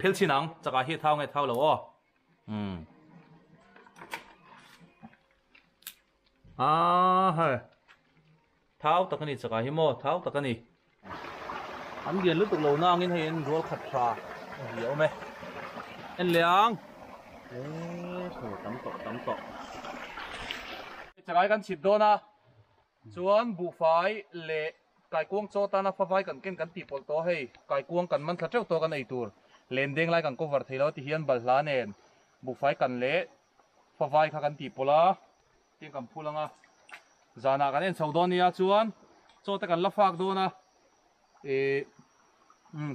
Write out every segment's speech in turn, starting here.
phel chinang chaka hi thau ngai thau lo o hai thau takani chaka hi mo thau takani an gen lu tuk lo na ngin hein rol khat thra hi ome en liang thôi tắm tọ chaka kan chit do na chuan bu fai le kai kuang cho ta na fa vai kan ken kan ti pol to hei kai kuang kan man thla treu to kan ei tur len deng lai kan cover thelo ti hian bal hla nen bu fai kan le fa vai kha kan ti pola tin kan phulanga zana kan en chhodon nia chuan cho ta kan la fak do na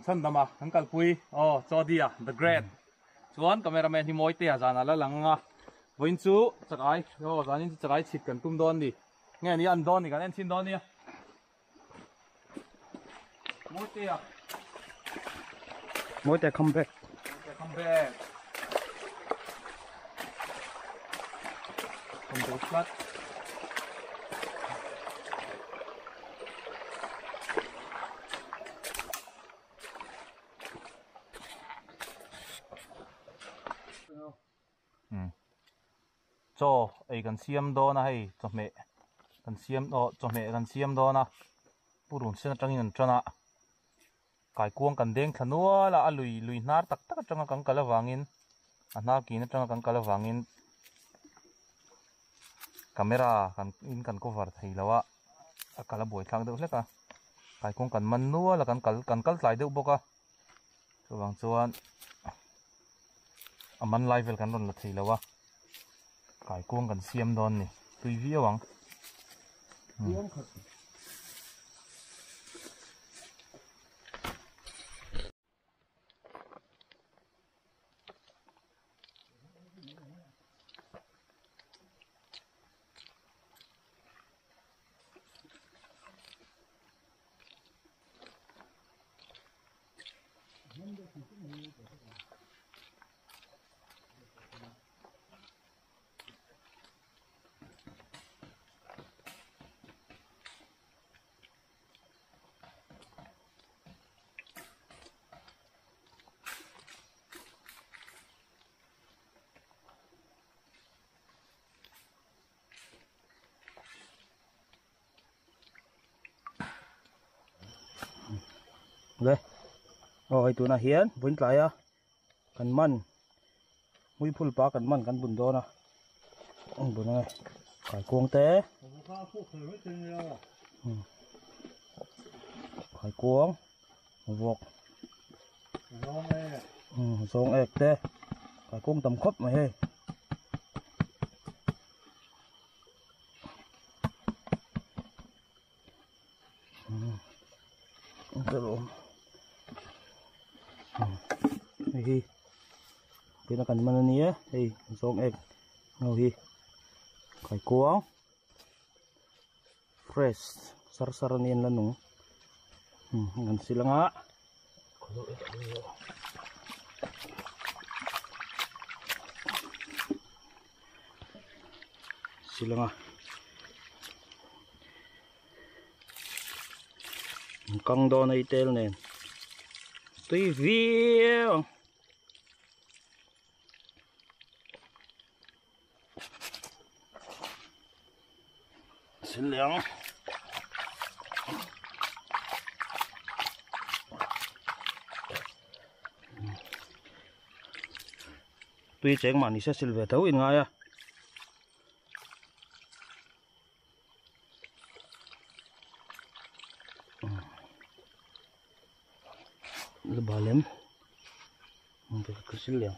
chan dama kan kal pui cho dia the great chuan cameraman hi moi te zana la langa voin chu chakai zanin chakai chit kan tum don ni nge ni an don ni kan en chin don nia mỗi tay come back không được flat cho ai kan siam do na hay cho mẹ kan siam do na purun sen atangin trana kai kuang kan deng thanua la lui nar tak tak atanga kan kala wangin ana ki na atanga kan kala wangin camera kan cover thei lawa akala boi thang deuh hleka kai kuang kan man nuwa la kan kal tlai deuh boka chuwang chuan aman level kan ron la thei lawa kai kuang kan siam don ni tui vi awang đây rồi tụi nó hiến vốn lại à cần mặn mũi phun pa cần mặn cần bùn đó nè bùn này cải cuồng té cải cuồng vọc rong ếch té cải cuồng tầm khóc mà he hi cái nó cần mana nia hi rong ếch ngau hi kai kuang fresh sar nian lanu ngan silanga căng đo này tel nè tuy viêu xin lắng tuy chén mà ni sẽ xin về thấu in ngay à le balem không phải cứ xin lắng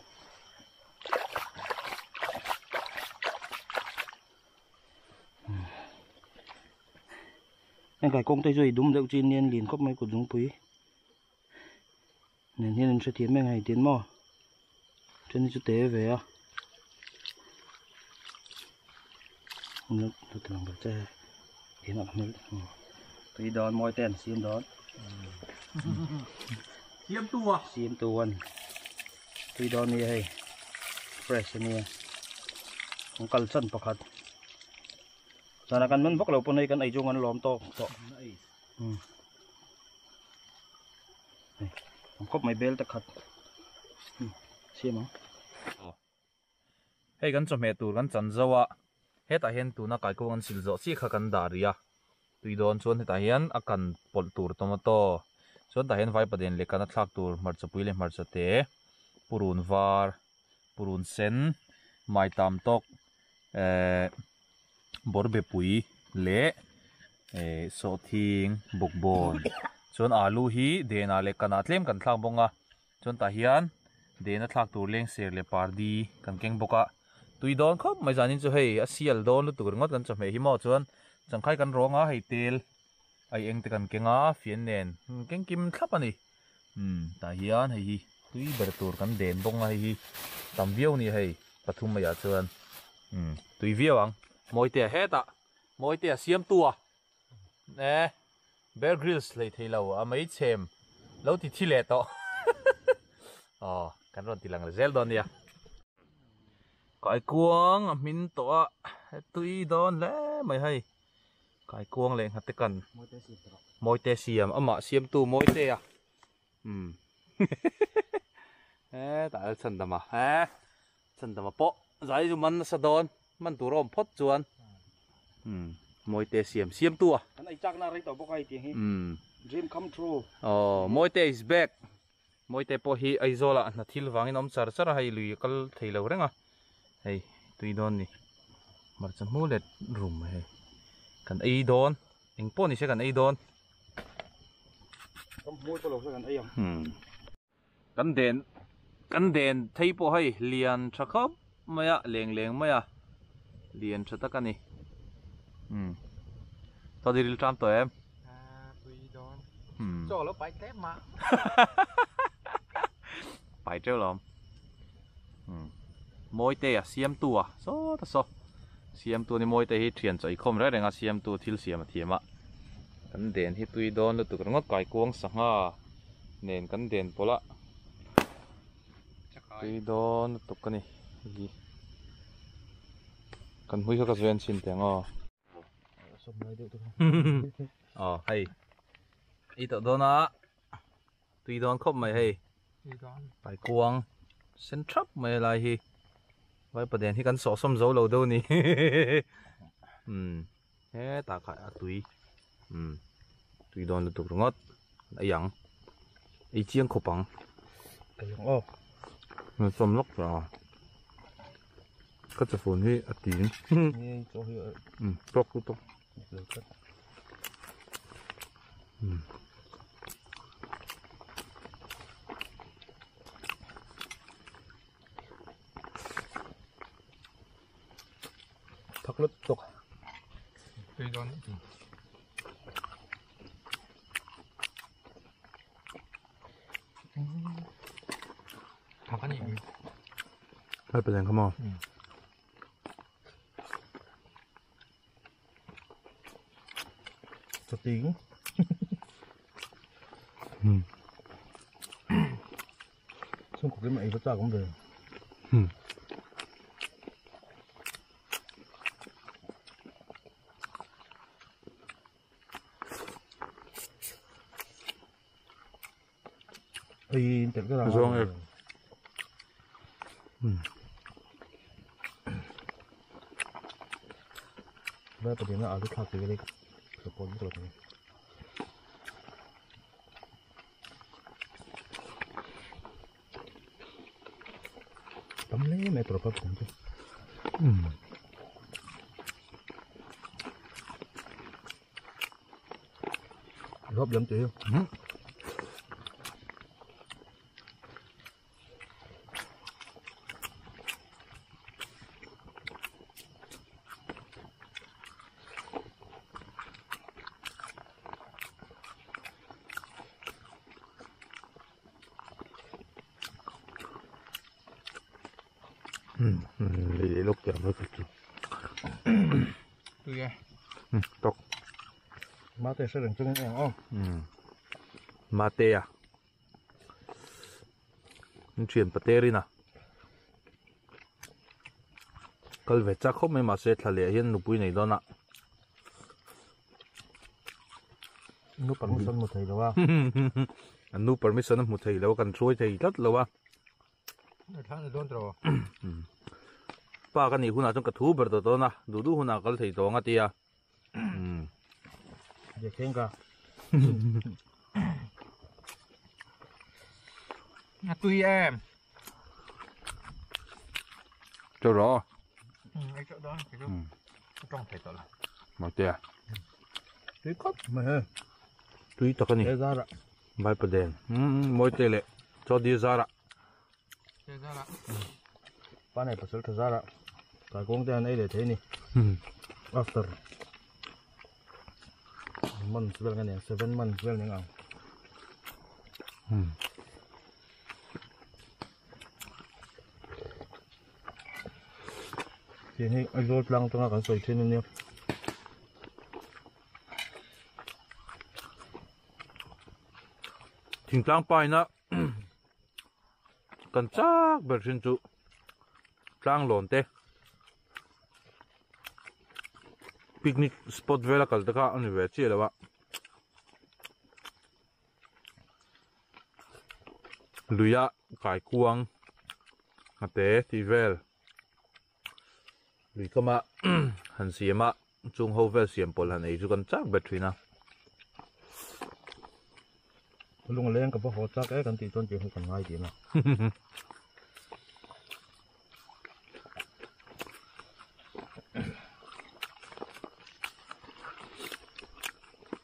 anh cái công tay rồi đúng được trên nên liền khóc mấy của đúng quý nên sẽ tiến mấy ngày tiến mò cho nên chút tế về à nước thường được chơi tiến ở nước tùy đón môi tên xiêm đón xiêm tuôn tùy đón như hay fresh như không cần sân bạc hạt sana kan man bok lo punay kan ay jungan lom to kop may belt khat xiêm á hay kan chom he tur kan chan zawa heta hian tuna kai ko an sil zo chi kha kan daria tui don chuan heta hian akan pol tur tomato chuan ta hian vai paden le kan thlak tur marcha pui le marcha te purun var purun sen mai tam tok borbe pui le so thing bukbon chuan alu hi dena le kana tlem kan thlak bonga chuan ta hian dena thlak tur leng ser le pardi kan keng boka tui don khop mai zanin chu hei a sial don lu tur ngot kan chome hi mo chuan changkhai kan ronga hei tel ai eng te kan kenga fian nen keng kim thlap ani ta hian hei hi tui ber tur kan den bonga hei hi tam viau ni hei pathum mai a chuan tui viawang moite heta moite siam tua nè Bear Grylls lấy thấy lâu à mấy chém lâu thì thi lệ to cắn ròn thì lằng là gel đòn đi à cái cuông min to tui đòn lẽ mày hay cái cuông lên hạt tê cần môi tê xiêm mà xiêm tu môi tê à tại chân đầm à chân đầm po giải dùng man sa đòn man tu rom phốt chuan môi tê xiêm tu à anh ấy chắc là rây tàu bốc hay tiếng hi dream come true môi tê is back môi tê po hi ai zola na thil wangin om char char hay lui kal thei lo renga hey tui don ni mar chan mu let room hay kan ai don eng po ni se kan ai don không mua có lộc ra gần ấy không kan den thei po hay lian tha khop maya leng maya lian tha ta kani tao đi tram tụi em tùy đón cho nó bãi tép mà phải treo lắm môi tê à xiêm tua so ta so xiêm tua ni môi tê hi thiền chạy không ra rằng xiêm tua thil xiêm mà thiềm ạ cắn đèn hi tùy đón được tụi nó cài cuông sang ha nền cắn đèn pola tùy đón tụi cái này gì cần huy các duyên xin tiếng hay ít tụi đó na tùy đón khóc mày hay phải cuồng sen trap mày lại hi vậy bữa đèn thì cần sổ xăm dấu lâu đâu nè thế ta khai tùy tùy đón là tụi ngót ấy yang ấy chiang khổ bằng cái yang nó xăm lóc rồi cất cho phun hi tiếng nghe cho hiệu tốt tốt thật lứt tục tùy đón thật cái gì hai bữa đèn come on cho tiếng xong cuộc cái mày vất vả cũng được thì thật cái nào rồi và cái điểm là ở cái thằng cái này cái con cái này tấm lấy mẹ tụi con cũng chứ góp dám chịu để lúc chờ mới kịp tùy à tốt má tê sẽ đừng chung em không mate à chuyện pate ri na kal ve cha khop mai ma se thale hian nupui nei dona nó bằng sân một thầy đâu à anu permission mu thei lo kan troi thei lat lo wa tháng này đón rồi ba cái này hôm nào trong cái thú bờ đó na đủ hôm nào có thể đó ngay tia để khen cả tùy em cho rõ cái chỗ đó cái chỗ trong thể tổ là mà tia tùy cốt mà tùy tất cái này để ra đó bài bờ đèn mỗi tê lệ cho đi ra đó thế ra là ba này phải sửa ra đó cái công ty này để thế này after months well cái này 7 months well những ông thì này anh rốt lăng trong cái sợi trên này thỉnh thoảng bài na cần chắc bờ trên trụ trang lộn tê picnic spot về là cần tất cả anh về chia là vậy lùi á cải cuang hạt tế thì về lùi cơ mà hành xiêm á trung hậu về xiêm bol hành ấy chú cần chắc bật thuyền nào luôn lên cái bao chắc cái cần thì tôn chỉ không cần ngay gì nào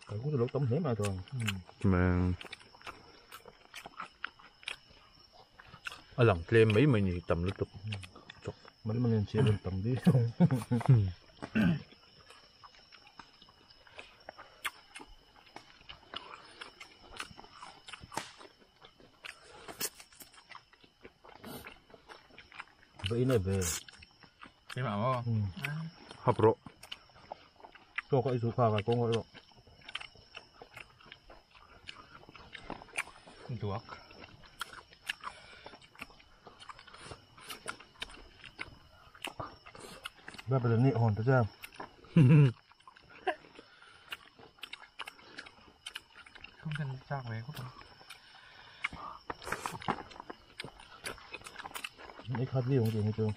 cái cũng lúc tấm hiếm mà thường mà ở lòng thêm mấy mình tầm lúc tục mấy mình nên chia lên tầm đi vậy này về cái bảo không hấp rộ cho cái số pha cái con gọi rồi được ra bây giờ nị hồn tới chưa không cần chắc về cũng nị khát gì không gì hết chưa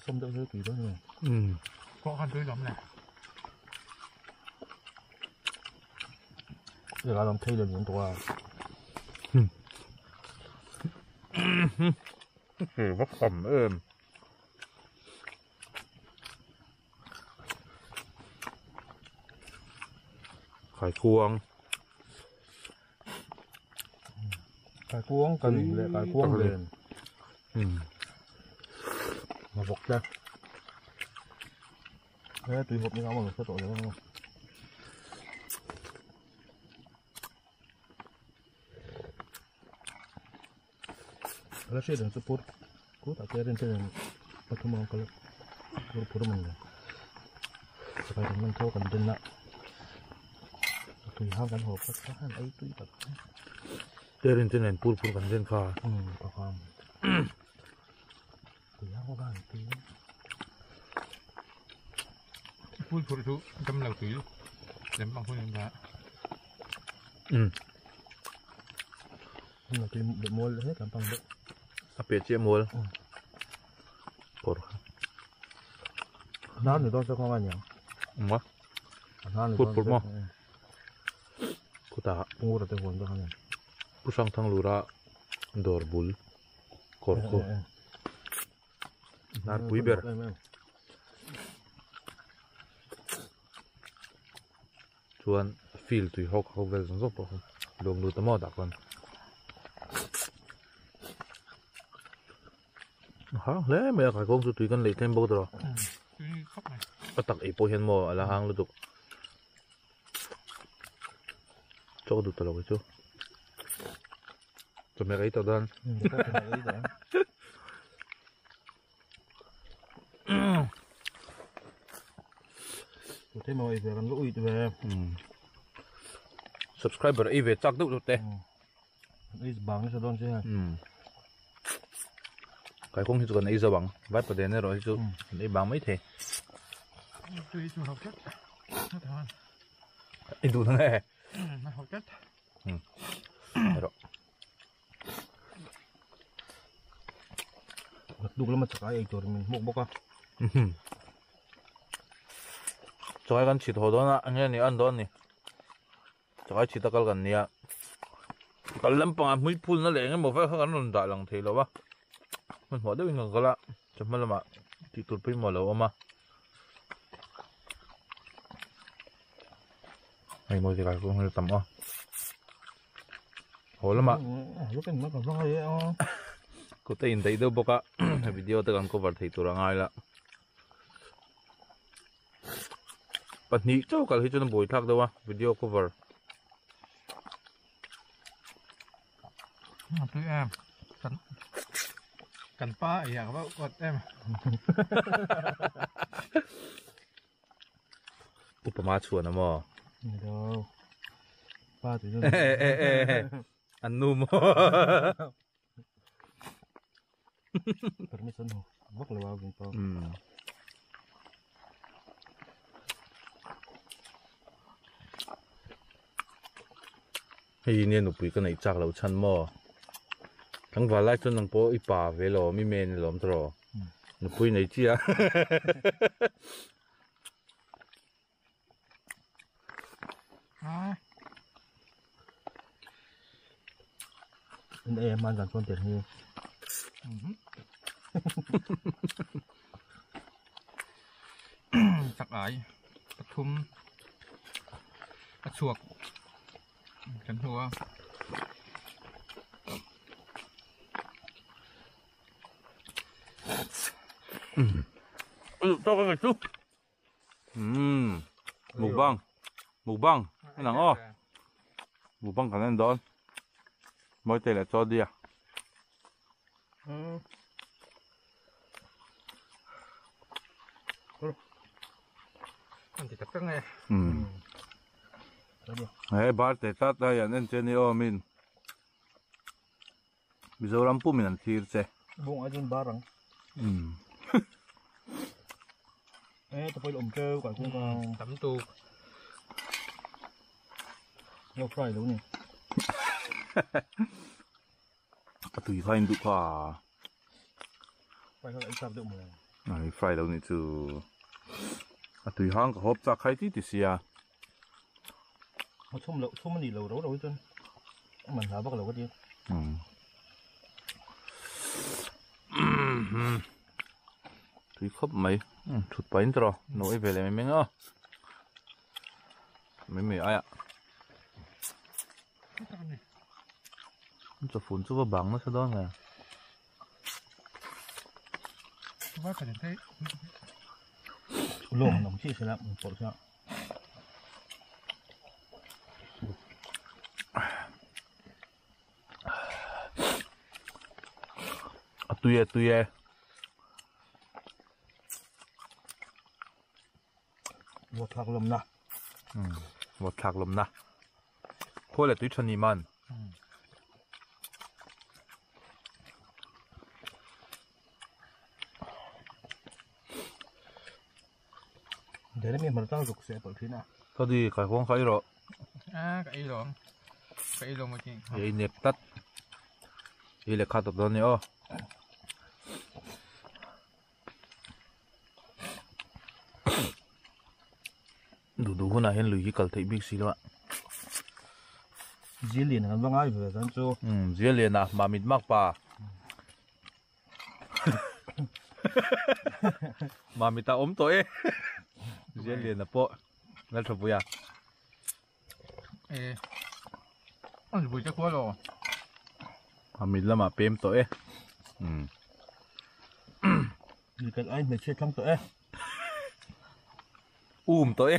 xâm đỡ hơi kỳ đó này có khăn tươi lắm này giờ là làm thay được nhữngตัวvắt ẩm êm khải cuông cái cuống cần lại cái cuống lên mà bọc ra thế tùy hộp như nào mà sẽ tội được khôngแล้วเชื่อถึงสปูดกูตัดเจริญเจริญปัทมองกันแล้วพูดมันเลยสบายถึงมันโทกันจนละตุยห้ามกันหอบก็ห้ามไอ้ตุยแบบ เดินเจริญพูดกันเส้นฟ้าประความตุยห้ามก็บ้านตุย vui phụ chú tâm đầu tùy đến bằng phương giá nhưng mà tuy được mua hết làm bằng được à biệt chia mua cột nó thì tôi sẽ không ăn nhiều quá phút phút mà cột ta mua được cái hồn cho anh pusang thang lura dor bul cột cột nar pui ber chuan feel tui hok ho vel zong zong po dom lu tamo da kon ha le me ka kong su tui kan le tem bo dro khóc này atak e po hian mo ala hang lu duk chok du talo chu to me gai to dan thế mà về gần lũi về subscriber ấy về chắc được te ấy bằng nó sẽ đón chứ ha cái không thì còn ấy giờ bằng vắt vào đèn này rồi chứ ấy bằng mấy thế tùy chủ học chất thôi ấy đủ thế này nó học chất rồi đúng là mà chắc ai cho mình một bốc à cho cái con chỉ thổ đó nè anh em ăn đó nè cho cái chỉ ta cái gần nè cái lắm bằng mấy phun nó liền cái một phát hắn luôn đại lòng thì rồi ba mình hỏi được người cái là cho mình là mà thì tụt pin mà lâu mà hay mua gì cái cũng hơi tầm ó hỏi lắm mà lúc cái nó còn rong ấy có tin thấy đâu bốc á video tôi còn cover thì tụi nó ngay là bắt nhị cháu cái gì cho nó bồi thác đâu á video cover tụi em cần pa ấy à các bạn em Upama chuan à mò đâu ba tụi nó anh nu mò permission ho vắt là bao nhiêu to hay nên nụ cái này chắc là chăn mò thằng vào lại cho năng po ipa về lo mi men lom tro nụ bụi này chi à em ăn dần con tiền như chắc ấyปทุมกระชวกกันหัวto cái chút mukbang cái nào ó mukbang cái này đó mới tay là cho đi à anh chỉ cắt nghe ấy ba tay tát đây anh trên đi ô min bây giờ làm pu mình ăn thịt chứ bụng ở trên barang tao phải lồng kêu quả cũng còn tắm tu no fry đúng nhỉ tùy thay đủ cả phải lại sắp được mà này fry đâu nè chứ tùy hang có hộp chắc hay tí xì à nó xôm mình đi lâu đâu rồi chứ mình thả bắt lâu cái gì tùy khớp mấy chút bánh rồi nổi về lại mình ơ mấy ai ạ cho phun cho vào bằng nó sẽ đó nèว่าเป็นเท่ lồng nồng chi sẽ làm một bộ sao tùy vọt thạc lồng nè vọt thạc lồng nè khôi là tùy chân niman để nó miếng mà tao rục sẽ bỏ thế nào thôi đi cái con khai rồi cái lồng mà chị cái nếp tắt cái là khát đó nè ô đủ hôm nay hiện lười cái cầu thấy biết gì đó dĩa liền là văng ai về dân số dĩa liền à mà mình mắc pa mà mình ta ốm tối dĩa liền là po nghe thật vui à anh vui chắc quá rồi mà mình là mà pem tối vì cái anh mình chơi trong tối tối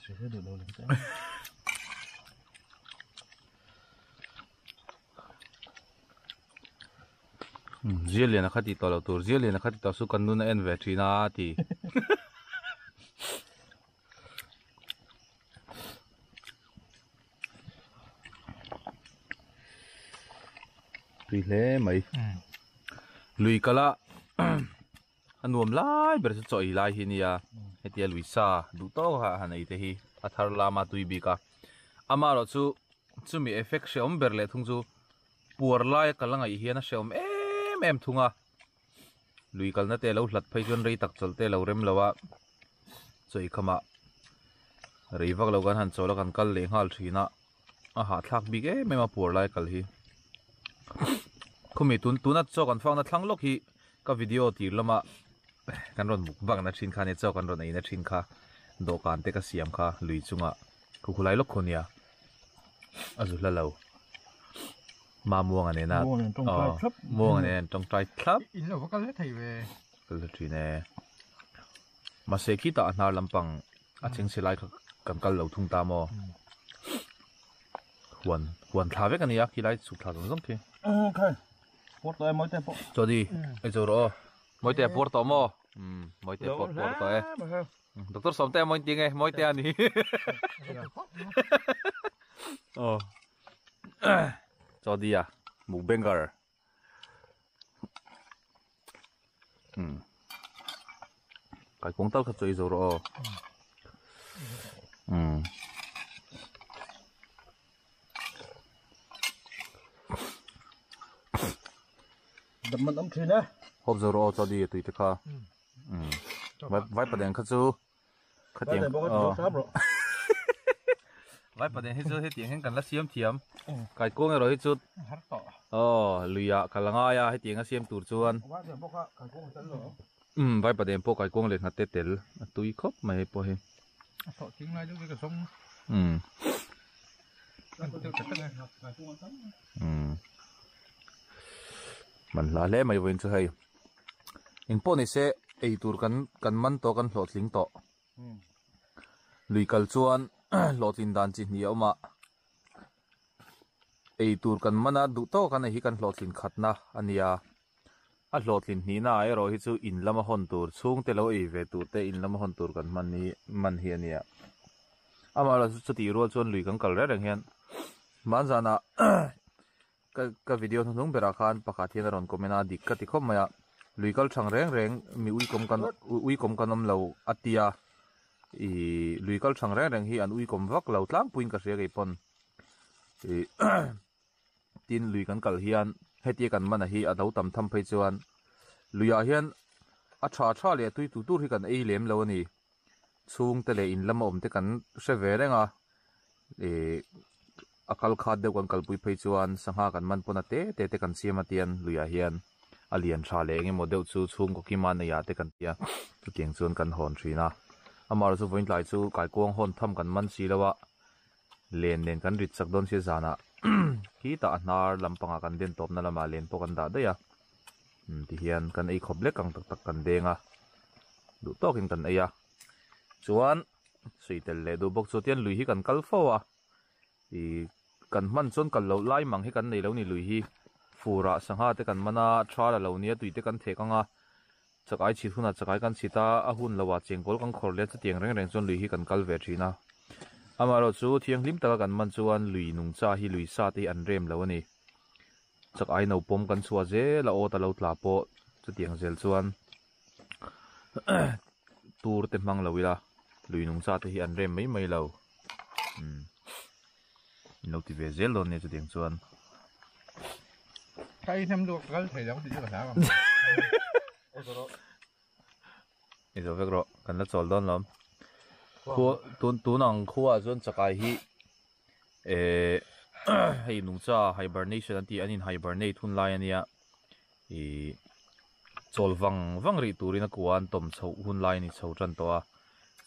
sẽ được đâu đấy dĩa liền là khát đi tao là tour dĩa liền là khát đi tao su cần luôn là en về trí na thì tùy lẽ mấy lùi cả lá anh nuông lại bây giờ chơi lại hi nia hết tiệt lùi xa đủ to ha anh ấy thế hi athar la mà tùy bị cả ama rồi chú mi effect sẽ om berle thung chú puar lai cả lang ấy hiền nó sẽ om em thung à lùi cả nó tê lâu lật phải chôn rây tắc chol tê lâu rem lâu à chơi khama rây vác lâu gan han chol gan kal le hal thina à hạt thác bị cái mấy mà puar lai kal hi khôngมีตุนนัดเจ้ากันฟังนัดทั้งโลกฮีก็วิดีโอตีละมากันรอนบุกบังนัดชินคาเนี่ยเจ้ากันรอนไอ้นัดชินคาโดกันเตก็เสียมคาลุยจุงอ่ะคุไลโลกคนเนี่ยอาจุละเรามาม่วงอันนี้นะม่วงอันนี้ตรงใจครับ อินเราก็เล่นไทยเว้ย ก็เลยทีเนี่ยมาเสกีตานาลำปังอาเชิงเสไลกันกันเหล่าทุ่งตามอวันท้าเวกันเนี่ยกี่ไลสุดท้ายตรงนั้นทีok bột tôi mới tay bột cho đi bây giờ đó mới tay bột tao mò mới tay bột tao ấy doctor sống tay mới tiếng ấy mới tay này cho đi à mục Bengal cái cuốn tao khắp chơi rồi đập mình ấm thuyền á hộp dầu ro cho đi tùy tất cả vaiประเด็นเขาจูเขาเตียงvaiประเด็นให้จูให้เตียงให้กันละเสียมเทียมไก่กุ้งเราให้จุดลุยอะกันละง่ายให้เตียงก็เสียมตูดชวนvaiประเด็นพวกไก่กุ้งเลยหัดเตะเต๋อตุยครบไม่พอเห็นทิ้งไรด้วยกระสงมันลาเล่ไม่เว้นจะให้อิงพอนี่เสไอตัวกันมันโตกันหลอดลิงโตลุยกัลชวนหลอดลินดานจีนี่เอามาไอตัวกันมันน่ะดูโตกันไอฮิกันหลอดลินขัดนะอันนี้อ่ะหลอดลินนี้น่ะไอเราฮิจูอินละมาหอนตัวช่วงเตลเอาไอเวตัวเตอินละมาหอนตัวกันมันนี้มันเฮียนี่อามาเราจะตีรัวชวนลุยกันกัลเรื่องเฮียนมันจะน่ะก็วิดีโอทั้งเบราคานปะขาที่นรอนก็ไม่น่าดิกติคมมาลุยกัลช่างแรงมีอุ้ยกมกันนมเหลาอัตยาลุยกัลช่างแรงฮีอันอุ้ยกมวักเหลาตั้งปุ่นกระเสียกี่ปนตีนลุยกันกัลฮีอันเฮตีกันมันฮีอัดเอาตำทำไปจวนลุยอาเฮียนอัชชาเลยตุยตูที่กันไอเหลี่ยมเหลานี่ช่วงแต่เลยอินละมาอมเตกันเสวเรงakal khat deuh kan kalpui phei chuan sangha kan man pona te kan siam atian luya hian alian tha le nge model chu chung ko kiman na ya te kan tia chu tiang chuan kan hon thina amar chu voin lai chu kai kuang hon tham kan man si lawa len kan rit sak don se zana ki ta nar lampanga kan den top na lama len po kan da da ya ti hian kan ei khoble kang tak kan denga du tokin kan eya chuan suitel le du bok chu tian lui hi kan kal fo kan man chon kan lo lai mang hi kan nei lo ni lui hi fura sangha te kan mana thara lo nia tuite kan thekanga chakai chi thuna chakai kan chita a hun lawa chengkol kan khor le chatiang reng chon lui hi kan kal ve thina amaro chu thiang lim ta kan man chuan lui nung cha hi lui sa te an rem lo ani chakai no pom kan chua je la o ta lo tla po chatiang zel chuan tur te mang lo ila lui nung cha te hi an rem mai lo nấu thì về dễ luôn nè cho tiếng chuan cái thêm được cái thầy giáo thì rất là sao bây giờ việc rồi cần là chọn đơn lắm khu tu năng khu à chuan chakai hi hay nung cha hibernation anti anin hibernate hun lai ania chol wang ri turina kuan tom chho hun lai ni chho tran to a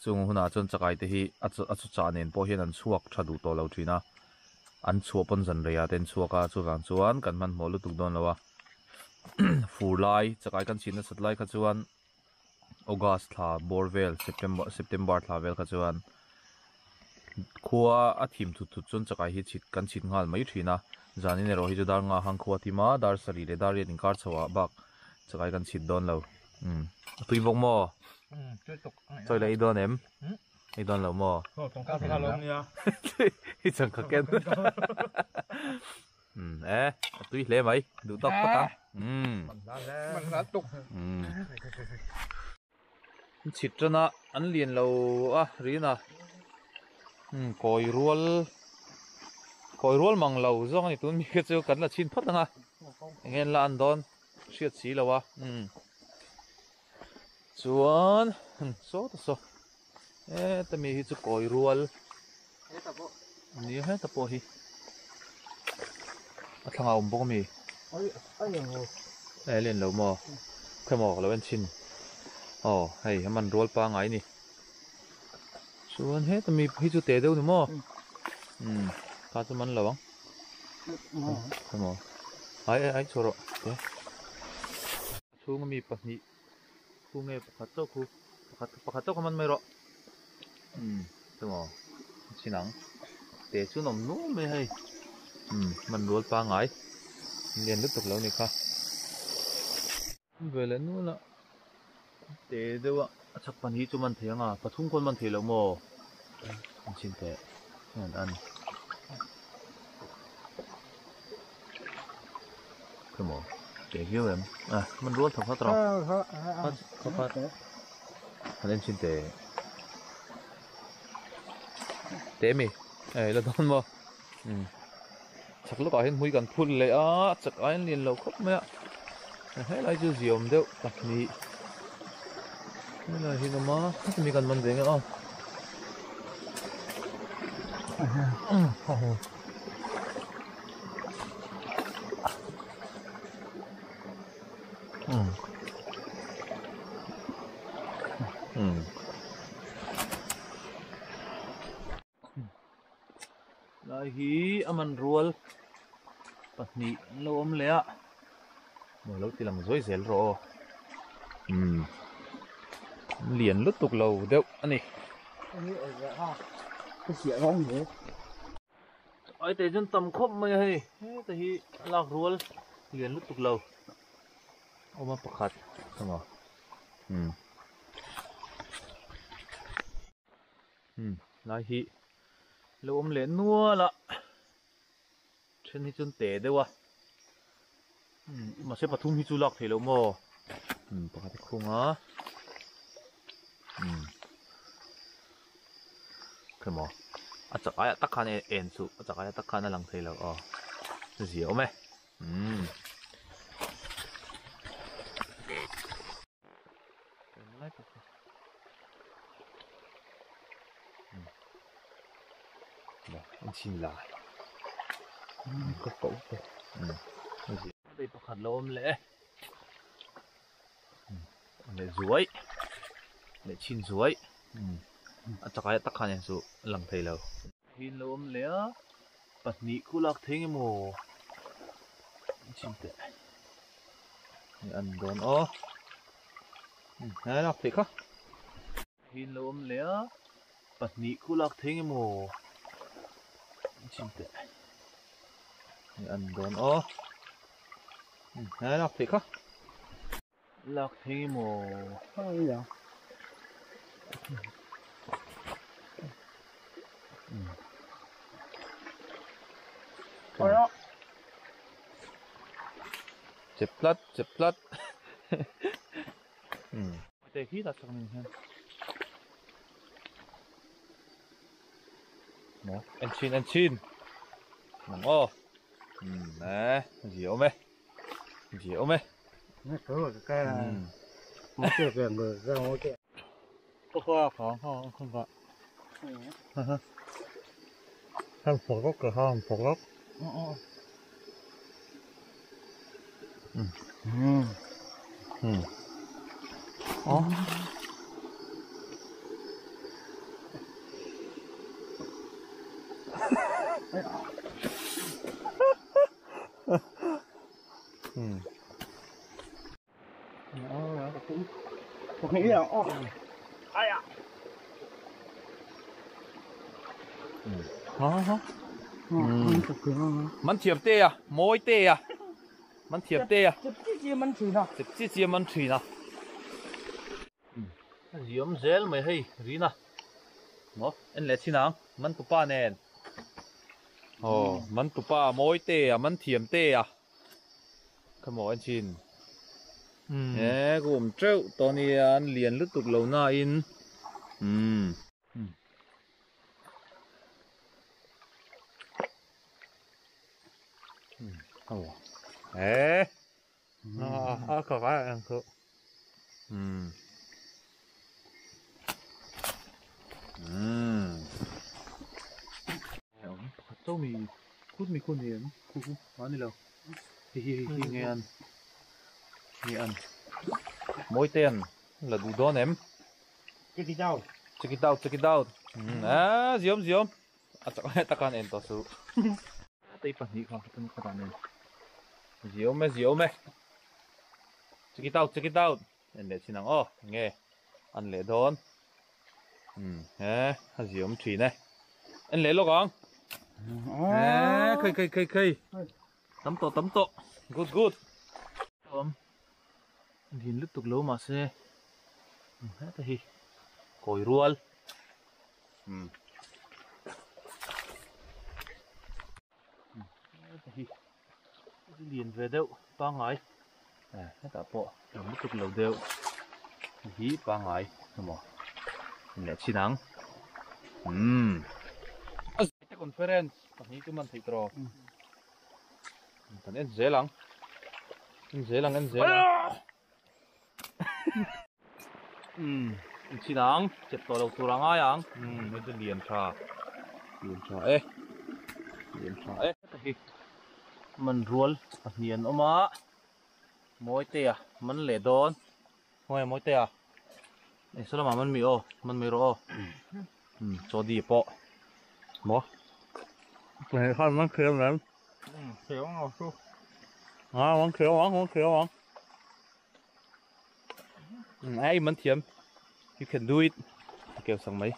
chung huna chuan chakai te hi achu cha nen po hian an chuak thadu to lo thina an chua pon zan reya ten chuaka chuwang chuan kan man hmolu tuk don lawa fur lai chakai kan chin na sat lai kha chuan august thla borvel september thla vel kha chuan khuwa a thim thut chun chakai hi chit kan chit ngal mai thina zani ne ro hi judar nga hang khuwa tima dar sari le dar yen kar chawa bak chakai kan chit don lo tui bok mo choi lai don emไอ้ตอนเราหม้อตรงข้าวที่เราล้มเนี่ย ที่จังขะแก่น ตุ้ยเละไหมดูตอกก็ตั้งมันละตุกฉิดจนะอันเลียนเรารีนะคอยรัวมังเราจ้องนี่ตัวมีแค่เจ้ากันละชินพัดนะเงี้ยละอันดอนเสียดสีแล้ววะส่วนโซ่ตัวโซ่แต่มีที่จะคอยรัวนี่ให้ตะโพฮีทางเอาบุกมีเล่นเราหม้อแค่หม้อเราเป็นชินให้มันรัวปางไงนี่ส่วนแต่มีที่จะเตะเดียวนี่หม้อข้าจะมันระวังแค่หม้อไอ้โชว์ชูมันมีปะนี่คูเงี้ยปะคัตโต้คูปะคัตโต้ก็มันไม่รอแค่หม้อชินังเตะชูนมนู้ไม่ให้มันรัวปางไงเรียนรู้ตกแล้วนี่ค่ะเวลานู้นละเตะเดี๋ยวชักปันนี้จุมันเถียงปะทุ่งคนมันเถียงแล้วโม่ชินเตะอันคือโม่เตะเกี่ยวเอ็มมันรัวถักพัดตรองพัดอันนี้ชินเตะมีแล้วตอนโม่ชักลูกเห็นมุ้ยกันพุ่นเลยชักไอ้เรียนเราครบไหมให้ไรจะเสียมเดียวตักนี้นี่อะไรที่น้ำมาจะมีกันมันเด้งlagi aman rual pas ni lo le mà lâu thì làm dối dễ rồi liền lút tục lầu đâu anh này cái gì không vậy ai để dân tầm khóc mày hay thì lạc ruột liền lút tục lầu ôm mà bạc hạt xong rồi lại hi lâu ôm lên nua là trên thì chân tệ đâu à mà sẽ bắt thung hi chu lạc thì lâu mò bạc hạt khung á cái mò chắc ai tắc khăn em su chắc ai tắc khăn là lăng thấy lâu cái gì ôm ấy anh xin lại có cậu cái gì đây bạc hạt lâu ôm lẽ để ruồi để chín ruồi chắc ai tắc khăn em su lăng thấy lâu hin lâu ôm lẽ bát nị khu lạc thế nghe mồ chín tệ ăn đòn này lạc thế khác hin lâu ôm lẽ bát nị khu lạc thế nghe mồ chín tệ ăn đòn này lạc thế khác lạc thế nghe mồ bây giờ chụp lát để khí đặt trong mình hơn nó anh chin ngon nè gì ôm ấy nó cứ cái là nó chưa về người ra ngồi kia không phải hàng phổ gốc cửa hàng phổ gốc cũng nghĩ là ai àมันเทียบเตะมวยเตะมันเทียบเตะchụp chiมันchỉ nào จะจี้จี้มันฉีนะเยี่ยมเซลไม่ให้รีนะเนาะอันเล็ดชินังมันก็ป้าแน่น มันตุป้าโมยเตะมันเทียมเตะขโมยชินกูผมเจ้าตอนนี้อันเรียนลึกตุกเหล่าหน้าอินก็ว่าอันคือเจ้ามีคุณเห็นคุณมานี่แล้วที่เงี้ยอันมวยเตียนlà đủ đó em check it out ziom chắc hay ta can em to su tay phầnนี้không các bạn này ziom check it out em để xin nào nghe ăn lệ đón ziom thủy này em lấy lo con cây tắm to good nhìn lúc tục lâu mà xe thì cối ruột thì liền về đâu ba ngày hết cả bộ lúc tục lâu đều hí ba ngày đúng không để chi nắng conference ini cuma tikro kan en zelang chinang chep to lo turang ayang nóจะเรียนชามันรัวเรียนออกมามวยเตะมันเหลดอนมวยเตะนี่สุดแล้วมันมีมันไม่รู้โจดีปะหมอnày con món kêu lắm kêu ngọt su món kêu ai mình thiếm you can do it kêu sang mấy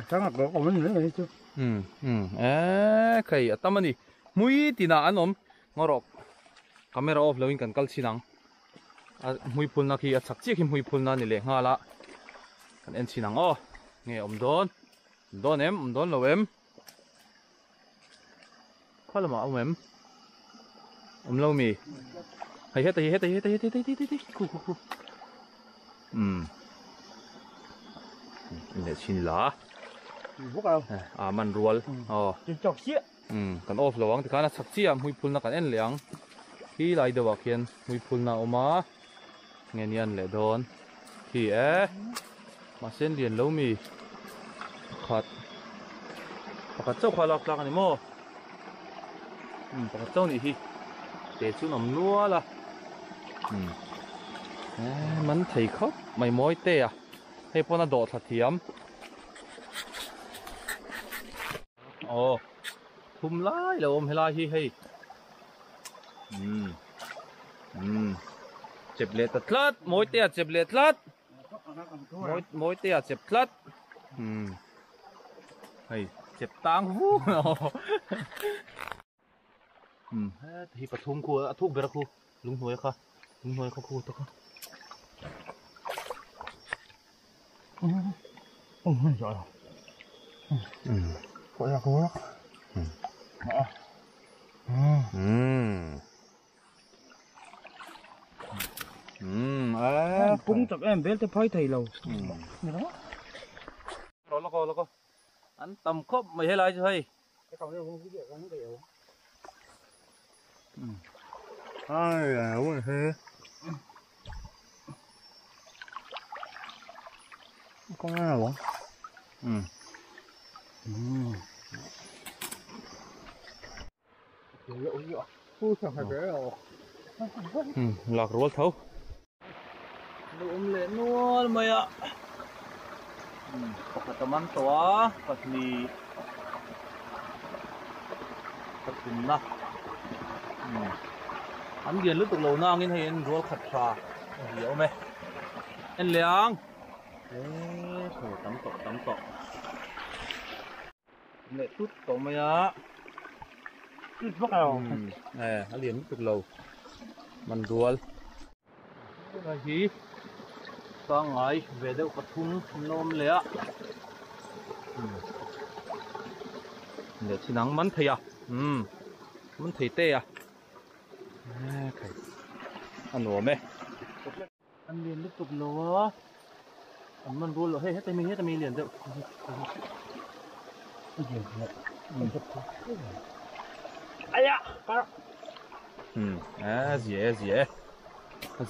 sáng là có mình nữa này chứ cái tâm này mũi thì là anh om ngorok camera off lâu in cần xin mũi phun na khi chắc chiếc mũi phun na này lệ nga la cần em xin nghe om đón em đón lâu em khó là mà em lâu mì hay hết khu để xin lá mình ruột chọc xía cần off lâu thì cái nó sắc chia mùi phun nó cần em liang khi lại đầu bạc hiền mùi phun nào mà nghe niên lệ đón thì mà sen liền lâu mì khát châu khoai lọc này mò châu này thì để chú nằm lúa là mình thấy khóc mày mối tê hay bọn nó đổ thật thiếm thum lại là ôm hay lại hay chụp lệ tật lát mối tê chụp lệ lát mối tê chụp lát hay chụp tang hú thì phải thum khu thuốc về khu lúng nuôi kha khu to kha rồi có ra cố cũng tập em biết tới phơi thầy lâu đó rồi lo co anh tầm khớp mày hay lại chứ hay cái còn không cái việc không đều ai là đúng rồi con nào không lạc ruột thấu lụm lệ luôn mày ạ có teman tua pasli patunna anh điền lúc tục lâu na nghe thấy ruột khát trà hiểu mày anh liang thôi tắm cọ lệ tút cậu mày ạ chút bắt đầu anh điền lúc tục lâu mình ruột cái này gì sang ngày về đâu có thun nôm lẽ để chỉ nắng mắn thấy à mắn thấy tê à cái ăn ổn mẹ ăn liền liên tục lúa ănมันรู้เลยให้แต่มีเหรียญเดียวai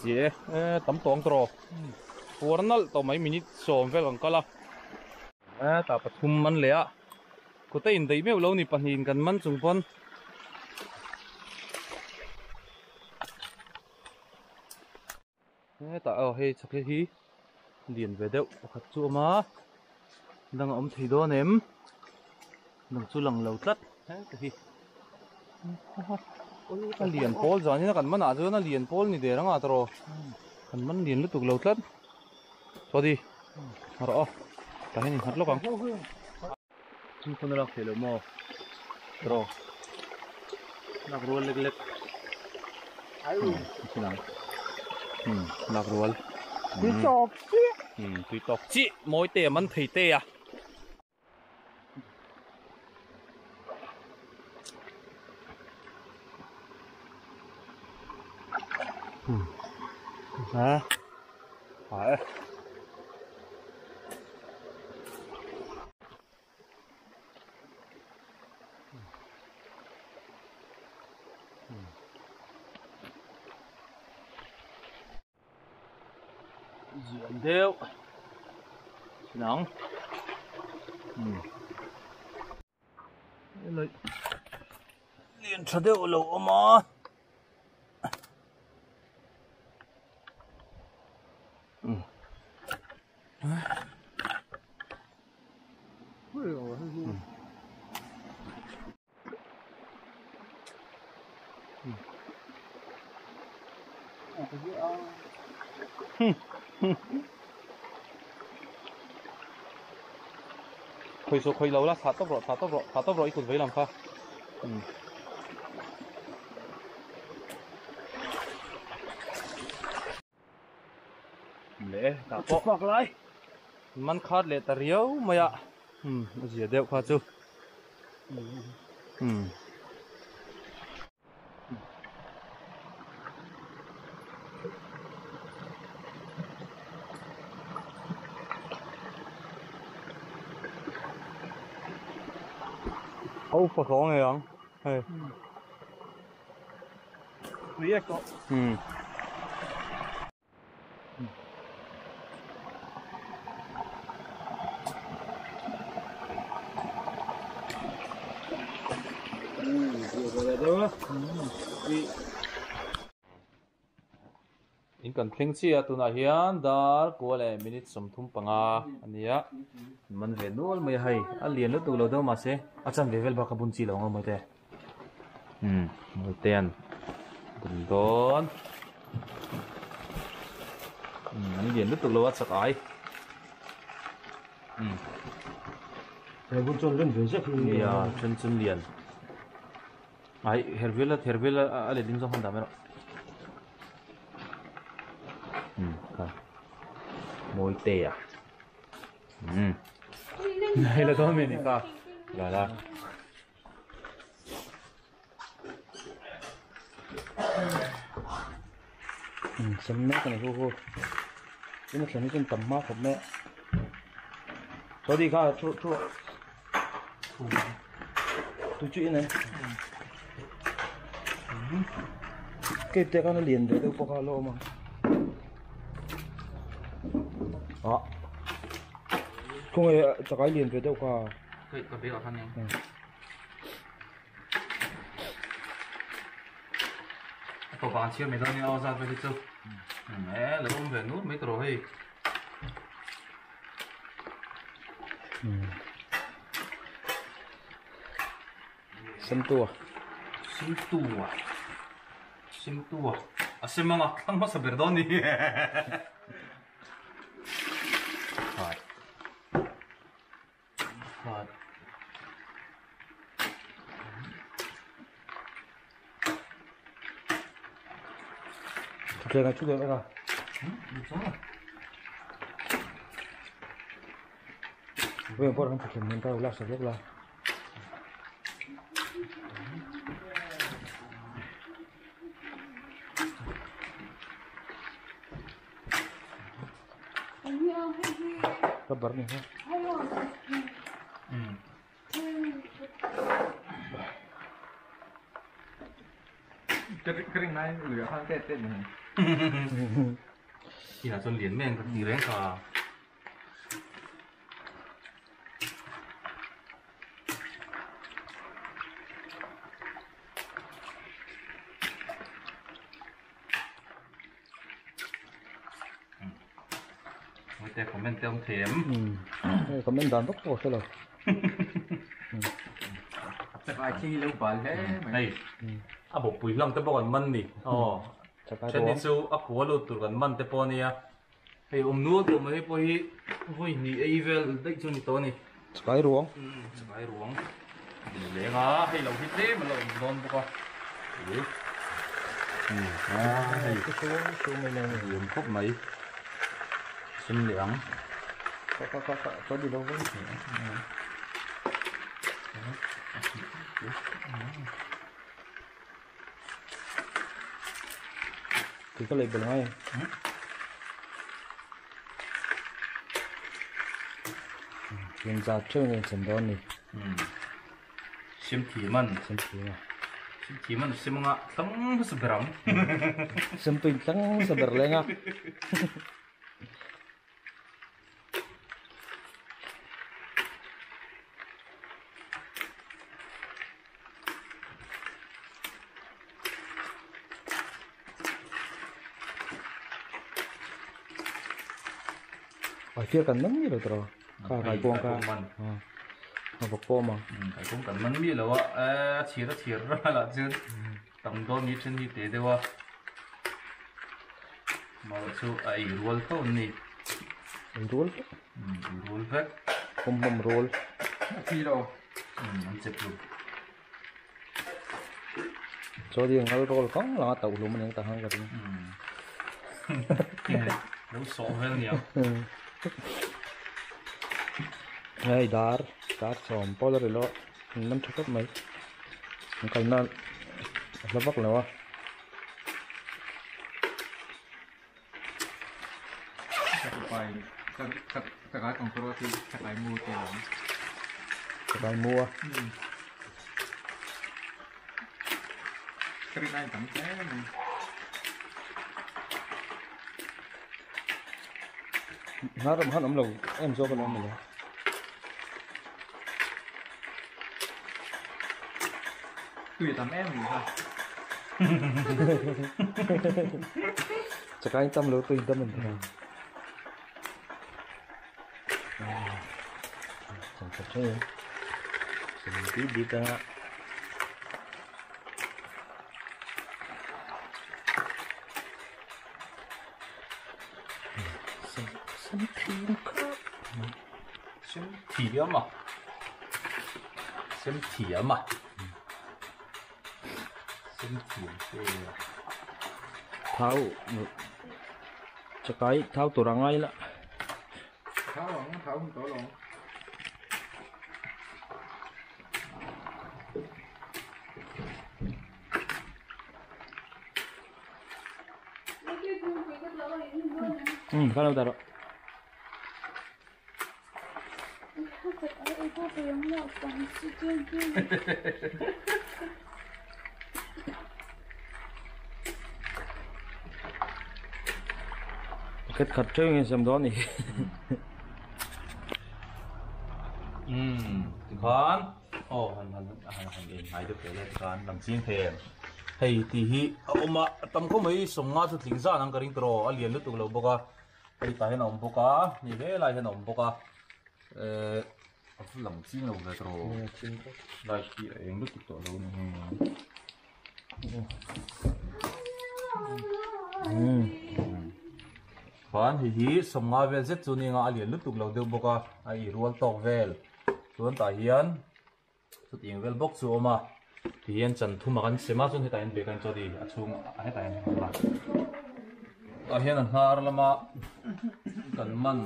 dễ tấm toang trò Fornal tao mấy minute xóm về lần cả ta bắt thum man lẽ có tay in đấy mấy lâu ni pan hinกันมันchung pon ta hay chắc hi điền về đâu khát chua mà đang ôm thấy đó ném đang chu lằng lâu tất cái hi cái liền pol giờ nhưกันมันอาจจะน่าเลียน pol นี่เดี๋ยวงาตรอกันมันเลียนลุตุกlâu tất thôi đi rõ ta hay nhìn hạt lốc không chúng con lạc thể mò rồi lạc ruột lệch lệch thế nào lạc ruột tùy tóc chị mỗi tè mình thấy tè à hả phải diện theo nóng liền cho theo lỗ mà khơi số khơi lâu là thả tốc rồi ít với làm pha lẽ cả bọc lại man khát lẽ ta riêu mày ạ gì đều khát chứ Ủa phải khó nghe không? Hey. biết có in kan thleng chia tuna hian dar ko le minute som thum panga ania man ve nol mai hai a lian lu tu lo do ma se a chan ve vel ba ka bun chi lo ngol mai te moi ten bun don an lian lu tu lo a chak ai Thầy bún chôn lên về rất là ya chân lian ai hervela a le ding zo han da me môi tè à này là thôi mình cả là sắm mẹ cái này cô cái nó sắm cái tầm mát của mẹ thôi đi cả chua tôi chuyện này cái tè nó liền để tôi có lo mà đó không ai cho cái liền về đâu cả cái còn biết ở thân này tổ bạn chia mấy đôi nhau ra với chứ mẹ là ông về nút mấy rồi xem tua à xem mà không có saber dónde Trời ngày chút nữa rồi. Bây giờ bọn anh thực hiện mình tao là sẽ biết là Kabar nih ha. Kering này lửa khoan tết tết này. Khi nào xuân liền men thì rén cả. Mớiแต่ผมเป็นเติมเข็ม Comment đàn bốc rồi thế rồi. Chắc là chi lâu bẩn thế. นี่อ่ะบอกปุ๋ยลำแต่บอกกันมันนี่อ๋อ Chắc ฉัน cái นี่ đó. สู้อ่ะผัวรู้ตัวกันมันแต่ปอเนี่ยเฮ้ยนู้นตัวมันให้พอฮีเฮ้ยนี่ไอ้เวลได้ช่วงนี้ตัวนี่ Chắc cái ruộng. สบายหลวงดีเลยอ่ะให้เราคิดดิมันเราโดนปุ๊กอ่ะเฮ้ยให้ Cái số này này. เหลี่ยมครบไหมชิ้นเหลือง Có gì đâu với. Thì có lấy bờ ngay. Hiện ra chơi này chẳng đó này. ชิมถีมัน Xem thử nào. ชิมถีมันชิมงะตั้งสุดรัง Xem pin tăng seber lenga. Ở phía cần nấm như rồi rồi. Cái cuồng ca. มัน Nó bọc cô mà. ไอ้กุ้งกันมันมีแล้วอ่ะเฉียดเฉียดละจนตั้งโดนนี้ฉันนี่เตะได้ว่ามาสู้ไอ้รัวเท่านี้ Roll. รัวแฟก Bom roll. Chi đâu. มันเจ็บอยู่ Cho đi ngal roll không là tàu luôn mình ta hang cái. แล้วสองเรื่องเนี่ย Hey dar som polar lo nam chakap mai. Kal na labak lawa. Chắc phải chắc cái con pro thì chắc phải mua tiền lắm. Cái mua. Kering này tắm thế này. Hát ấm lầu em cho con mình. Tùy tắm em gì thôi. Chắc anh tâm lỗ tùy tâm mình thôi. Chẳng thật chứ. Tí đi ta. Xem phim khóc. เส้นเถียมอ่ะเส้นเถียมอ่ะเส้นเถียมเสีย Tháo. Chắc cái tháo tổ ra ngay là. Tháo không có lòng. Khá lâu ta rồi. Kết khật chơi nghe xem đó này. ถึงคอนโอ้หันเองหายตัวเลยการลำเสียงเพลงให้ตีฮีเอามาตั้มก็ไม่ส่งงานสุดทิ้งซะนั่งกระดิ่งตรอเลียนลุตุกเราบอกว่าไอ้ตาเห็นอมบอกว่านี่เวลาเห็นอมบอกว่าเอาลำเสียงเราเลยตรอได้ที่เองลุตุกตัวเราเนี่ยคอนฮีส่งงานเวลเสร็จจุนี่งานเลียนลุตุกเราเดี๋ยวบอกว่าไอ้รัวตอกเวลส่วนตาเฮียนสุดเองเวลบอกสูมาที่เฮียนจันทุ่มกันเสมาส่วนที่ตาเฮียนเบกันจอดีอาช่วงให้ตาเฮียนมาตาเฮียนหาร์ละมากันมัน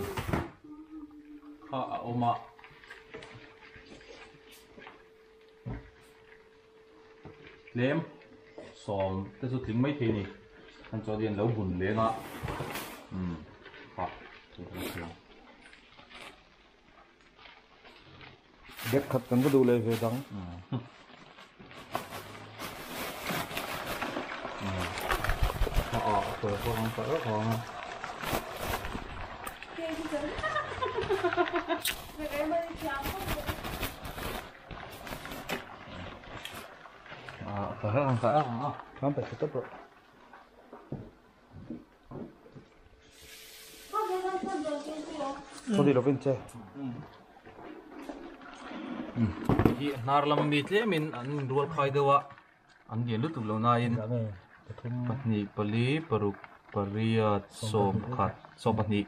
ข้าเอามา lem som te su ting mai the ni han cho dian lo bun le nga ha Biết khát cần có đủ lên về đắng. tua con phở con phở không Không phải tốt rồi. Thôi đi đâu bên chơi. nar lam mi tle min an rual khai dewa an gen lu tu lo na in Dạ này. Thum patni pali paruk pariat som khat som patni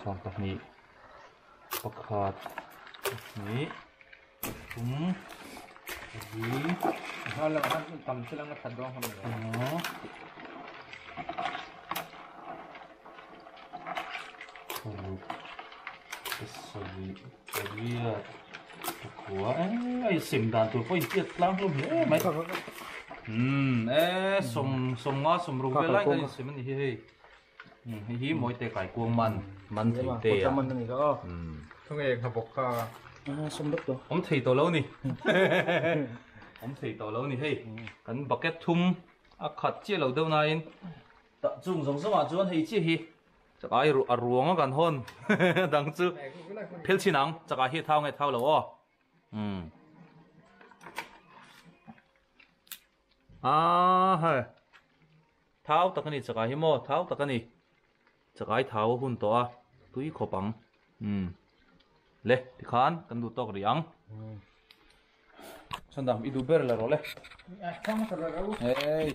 som patni pakhat ni ni Hala kan tam silang nakadong kami. paruk sawi pariat pakwa ai sim dan tu poi tiat lang lu mai som nga som ru ve lai kai sim ni hi hi moi te kai kuang man thei te Một trăm mình này đó. Không nghe habok ka. Xong đất rồi. ông thầy tổ lâu nè ông thầy tổ lâu nè hey cần bucket thum khát chia lâu đâu này tập trung giống sao mà chuan hay chia hi chắc ai ruộng gần hơn đằng chứ phèn chi nắng chắc ai hi thao ngay thao lâu hay thao tất cả này chắc ai hi mo thao tất cả này chắc ai thao hun to túi khó bằng le thì khan kan du tok riang sandam idu ber la role Không có đâu. hey